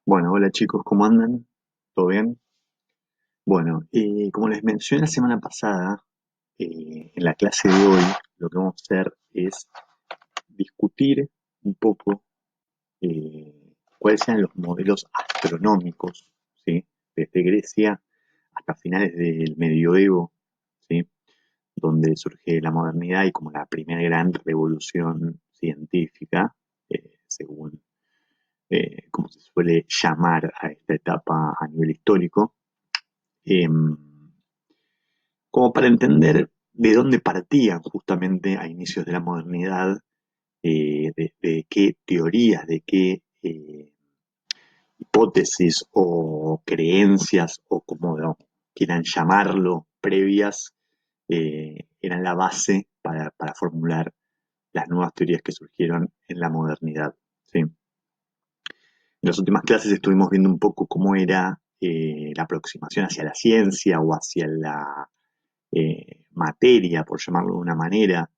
Bueno, hola chicos, ¿cómo andan? ¿Todo bien? Bueno, como les mencioné la semana pasada, en la clase de hoy lo que vamos a hacer es discutir un poco cuáles eran los modelos astronómicos, ¿sí? Desde Grecia hasta finales del medioevo, ¿sí? Donde surge la modernidad y como la primera gran revolución científica, según como se suele llamar a esta etapa a nivel histórico. em, Como para entender de dónde partían justamente a inicios de la modernidad, de qué teorías, de qué hipótesis o creencias, o como no, quieran llamarlo, previas, eran la base para formular las nuevas teorías que surgieron en la modernidad. ¿Sí? En las últimas clases estuvimos viendo un poco cómo era la aproximación hacia la ciencia o hacia la materia, por llamarlo de una manera,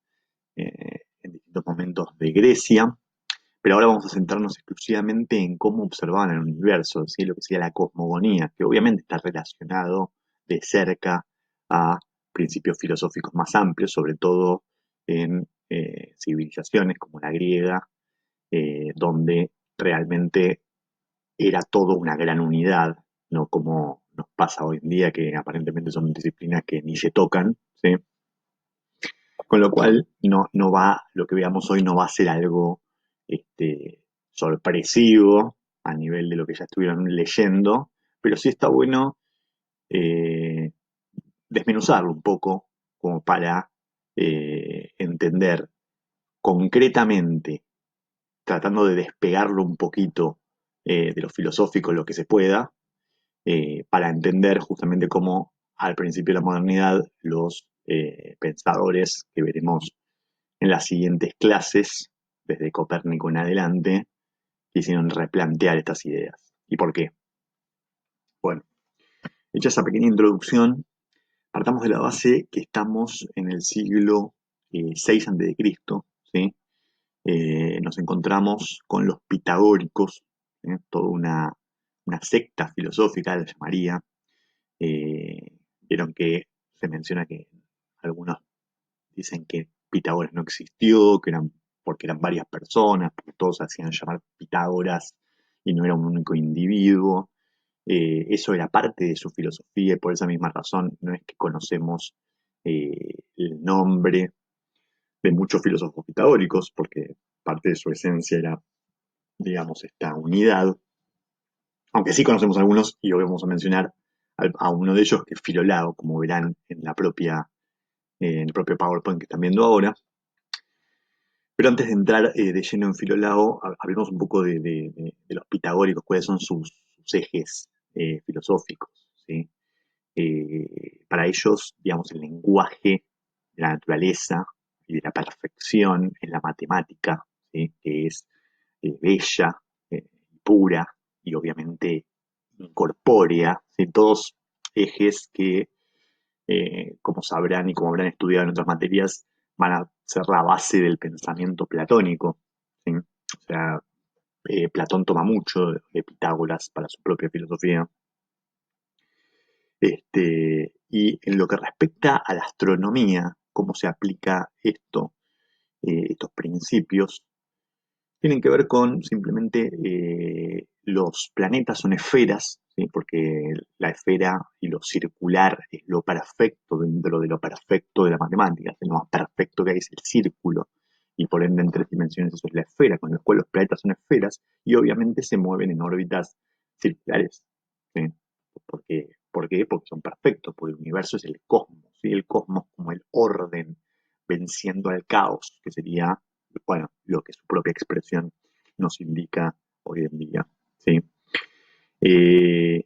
en distintos momentos de Grecia, pero ahora vamos a centrarnos exclusivamente en cómo observaban el universo, ¿sí? Lo que sería la cosmogonía, que obviamente está relacionado de cerca a principios filosóficos más amplios, sobre todo en civilizaciones como la griega, donde realmente era todo una gran unidad, no como nos pasa hoy en día, que aparentemente son disciplinas que ni se tocan, ¿sí? Con lo cual, no va, lo que veamos hoy no va a ser algo sorpresivo a nivel de lo que ya estuvieron leyendo, pero sí está bueno eh, desmenuzarlo un poco como para entender concretamente, tratando de despegarlo un poquito de lo filosófico, lo que se pueda, para entender justamente cómo al principio de la modernidad los pensadores que veremos en las siguientes clases, desde Copérnico en adelante, quisieron replantear estas ideas. ¿Y por qué? Bueno, hecha esa pequeña introducción, partamos de la base que estamos en el siglo 6 a.C., ¿sí? Nos encontramos con los pitagóricos, toda una secta filosófica, la llamaría. Vieron que se menciona que algunos dicen que Pitágoras no existió, que eran porque eran varias personas, porque todos se hacían llamar Pitágoras y no era un único individuo. Eso era parte de su filosofía y por esa misma razón no es que conocemos el nombre de muchos filósofos pitagóricos, porque parte de su esencia era, digamos, esta unidad, aunque sí conocemos algunos y hoy vamos a mencionar a uno de ellos que es Filolao, como verán en el propio PowerPoint que están viendo ahora. Pero antes de entrar de lleno en Filolao, hablemos un poco de los pitagóricos, cuáles son sus ejes filosóficos. ¿Sí? Para ellos, digamos, el lenguaje de la naturaleza y de la perfección en la matemática, ¿sí? Que es bella, pura y obviamente incorpórea, ¿sí? Todos ejes que, como sabrán y como habrán estudiado en otras materias, van a ser la base del pensamiento platónico. ¿Sí? O sea, Platón toma mucho de Pitágoras para su propia filosofía. Y en lo que respecta a la astronomía, cómo se aplica esto, estos principios, tienen que ver con simplemente los planetas son esferas, ¿sí? Porque la esfera y lo circular es lo perfecto dentro de lo perfecto de la matemática. Lo más perfecto que hay es el círculo, y por ende en tres dimensiones eso es la esfera, con lo cual los planetas son esferas y obviamente se mueven en órbitas circulares. ¿Sí? ¿Por qué? Porque son perfectos, porque el universo es el cosmos, ¿sí? El cosmos como el orden venciendo al caos, que sería, bueno, lo que su propia expresión nos indica hoy en día. ¿Sí? Eh,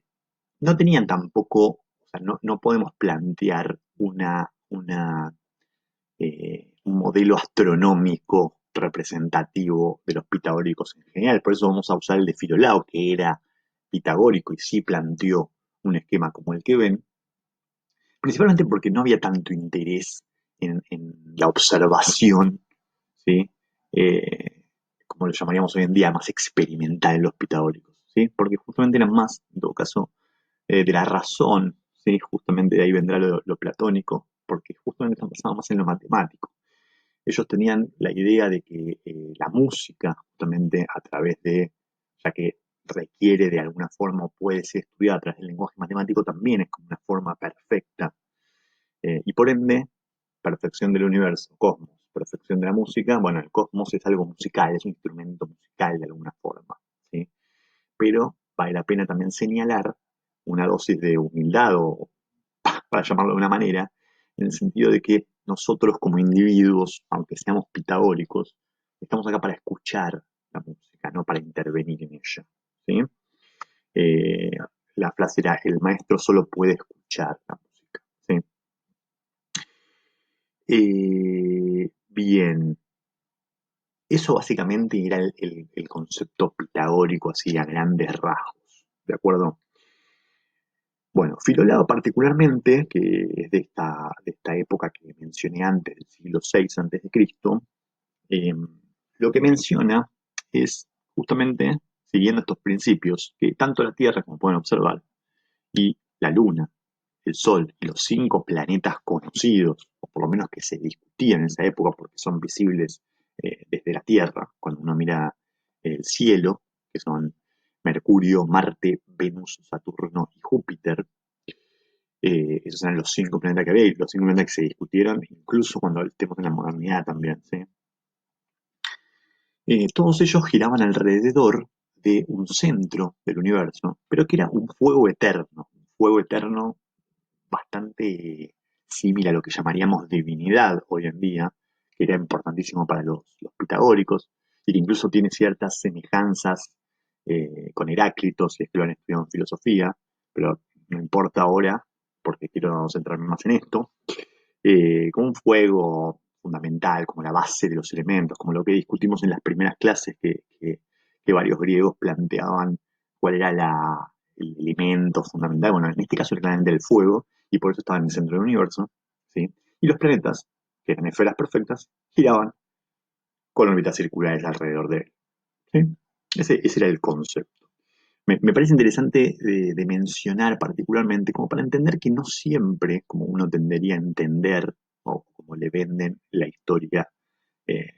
no tenían tampoco, o sea, no podemos plantear un modelo astronómico representativo de los pitagóricos en general, por eso vamos a usar el de Filolao, que era pitagórico y sí planteó un esquema como el que ven, principalmente porque no había tanto interés en la observación, ¿sí? Eh, como lo llamaríamos hoy en día, más experimental en los pitagóricos. ¿sí? Porque justamente eran más, en todo caso, de la razón, ¿sí? Justamente de ahí vendrá lo platónico, porque justamente están basados más en lo matemático. Ellos tenían la idea de que la música, justamente a través de, ya que requiere de alguna forma o puede ser estudiada a través del lenguaje matemático, también es como una forma perfecta. Y por ende, perfección del universo, cosmos, perfección de la música, bueno, el cosmos es algo musical, es un instrumento musical de alguna forma, ¿sí? Pero vale la pena también señalar una dosis de humildad, o para llamarlo de una manera, en el sentido de que nosotros como individuos, aunque seamos pitagóricos, estamos acá para escuchar la música, no para intervenir en ella, ¿sí? Eh, la frase era, el maestro solo puede escuchar la música, ¿sí? Bien, eso básicamente era el concepto pitagórico así a grandes rasgos, ¿de acuerdo? Bueno, Filolao particularmente, que es de esta época que mencioné antes, del siglo VI antes de Cristo, eh, lo que menciona es justamente, siguiendo estos principios, que tanto la Tierra, como pueden observar, y la Luna, el Sol y los 5 planetas conocidos, o por lo menos que se discutían en esa época porque son visibles desde la Tierra, cuando uno mira el cielo, que son Mercurio, Marte, Venus, Saturno y Júpiter. Esos eran los 5 planetas que había y los 5 planetas que se discutieron, incluso cuando estemos en la modernidad también, ¿sí? Todos ellos giraban alrededor de un centro del universo, pero que era un fuego eterno bastante similar a lo que llamaríamos divinidad hoy en día, que era importantísimo para los pitagóricos, y que incluso tiene ciertas semejanzas con Heráclito, si es que lo han estudiado en filosofía, pero no importa ahora, porque quiero centrarme más en esto, como un fuego fundamental, como la base de los elementos, como lo que discutimos en las primeras clases que varios griegos planteaban cuál era el elemento fundamental. Bueno, en este caso era claramente el fuego, y por eso estaba en el centro del universo, ¿sí? Y los planetas, que eran esferas perfectas, giraban con órbitas circulares alrededor de él, ¿sí? Ese era el concepto. Me parece interesante de mencionar particularmente, como para entender que no siempre, como uno tendería a entender, o como le venden la historia eh,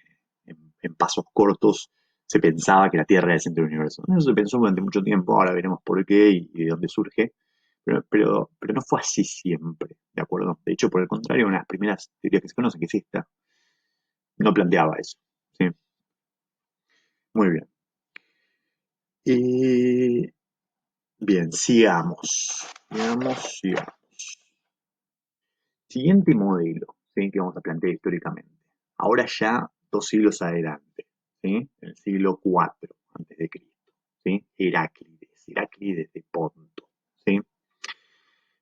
en pasos cortos, se pensaba que la Tierra era el centro del universo. Eso se pensó durante mucho tiempo, ahora veremos por qué y de dónde surge, pero no fue así siempre, ¿de acuerdo? De hecho, por el contrario, una de las primeras teorías que se conocen, que es esta, no planteaba eso, ¿sí? Muy bien. Eh, Bien, sigamos. Siguiente modelo, ¿sí? Que vamos a plantear históricamente. Ahora ya 2 siglos adelante, ¿sí? En el siglo IV antes de Cristo, ¿sí? Heráclides de Ponto, ¿sí?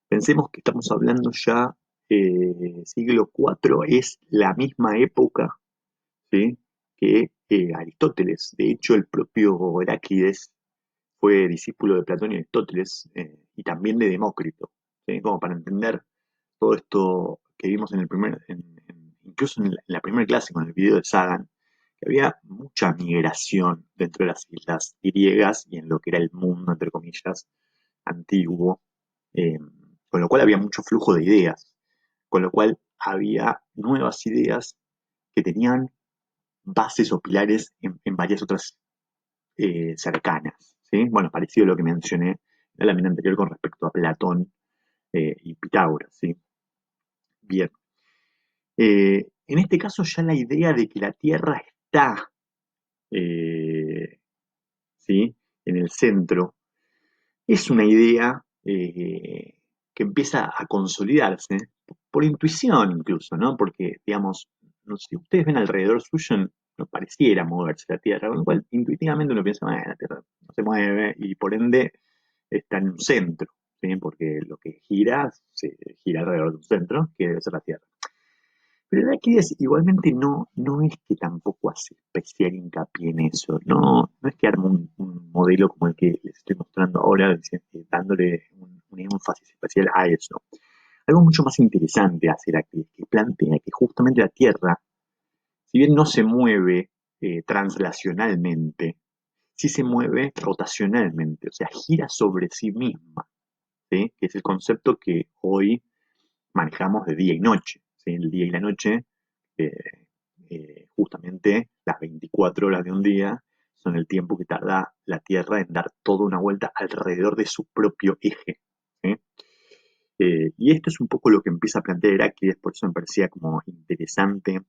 Pensemos que estamos hablando ya, siglo IV es la misma época, ¿sí? Que Aristóteles. De hecho, el propio Heráclides fue discípulo de Platón y Aristóteles, y también de Demócrito, ¿sí? Como para entender todo esto que vimos incluso en la primera clase con el video de Sagan, que había mucha migración dentro de las islas griegas y en lo que era el mundo, entre comillas, antiguo, eh, con lo cual había mucho flujo de ideas, con lo cual había nuevas ideas que tenían bases o pilares en varias otras cercanas, ¿sí? Bueno, parecido a lo que mencioné en la lámina anterior con respecto a Platón y Pitágoras, ¿sí? Bien. En este caso ya la idea de que la Tierra está, eh, ¿sí? En el centro es una idea que empieza a consolidarse por intuición incluso, ¿no? Porque, digamos, no sé, si ustedes ven alrededor suyo, no pareciera moverse la Tierra, con lo cual intuitivamente uno piensa, la Tierra no se mueve y por ende está en un centro, ¿sí? Porque lo que gira se gira alrededor de un centro, que debe ser la Tierra. Pero Heráclides igualmente no es que tampoco hace especial hincapié en eso, no es que arma un modelo como el que les estoy mostrando ahora, dándole un énfasis especial a eso. Algo mucho más interesante hace Heráclides, que plantea que justamente la Tierra, si bien no se mueve translacionalmente, sí se mueve rotacionalmente, o sea, gira sobre sí misma, ¿sí? Que es el concepto que hoy manejamos de día y noche, ¿sí? El día y la noche, eh, justamente las 24 horas de un día, son el tiempo que tarda la Tierra en dar toda una vuelta alrededor de su propio eje, ¿sí? Y esto es un poco lo que empieza a plantear Heráclides, por eso me parecía como interesante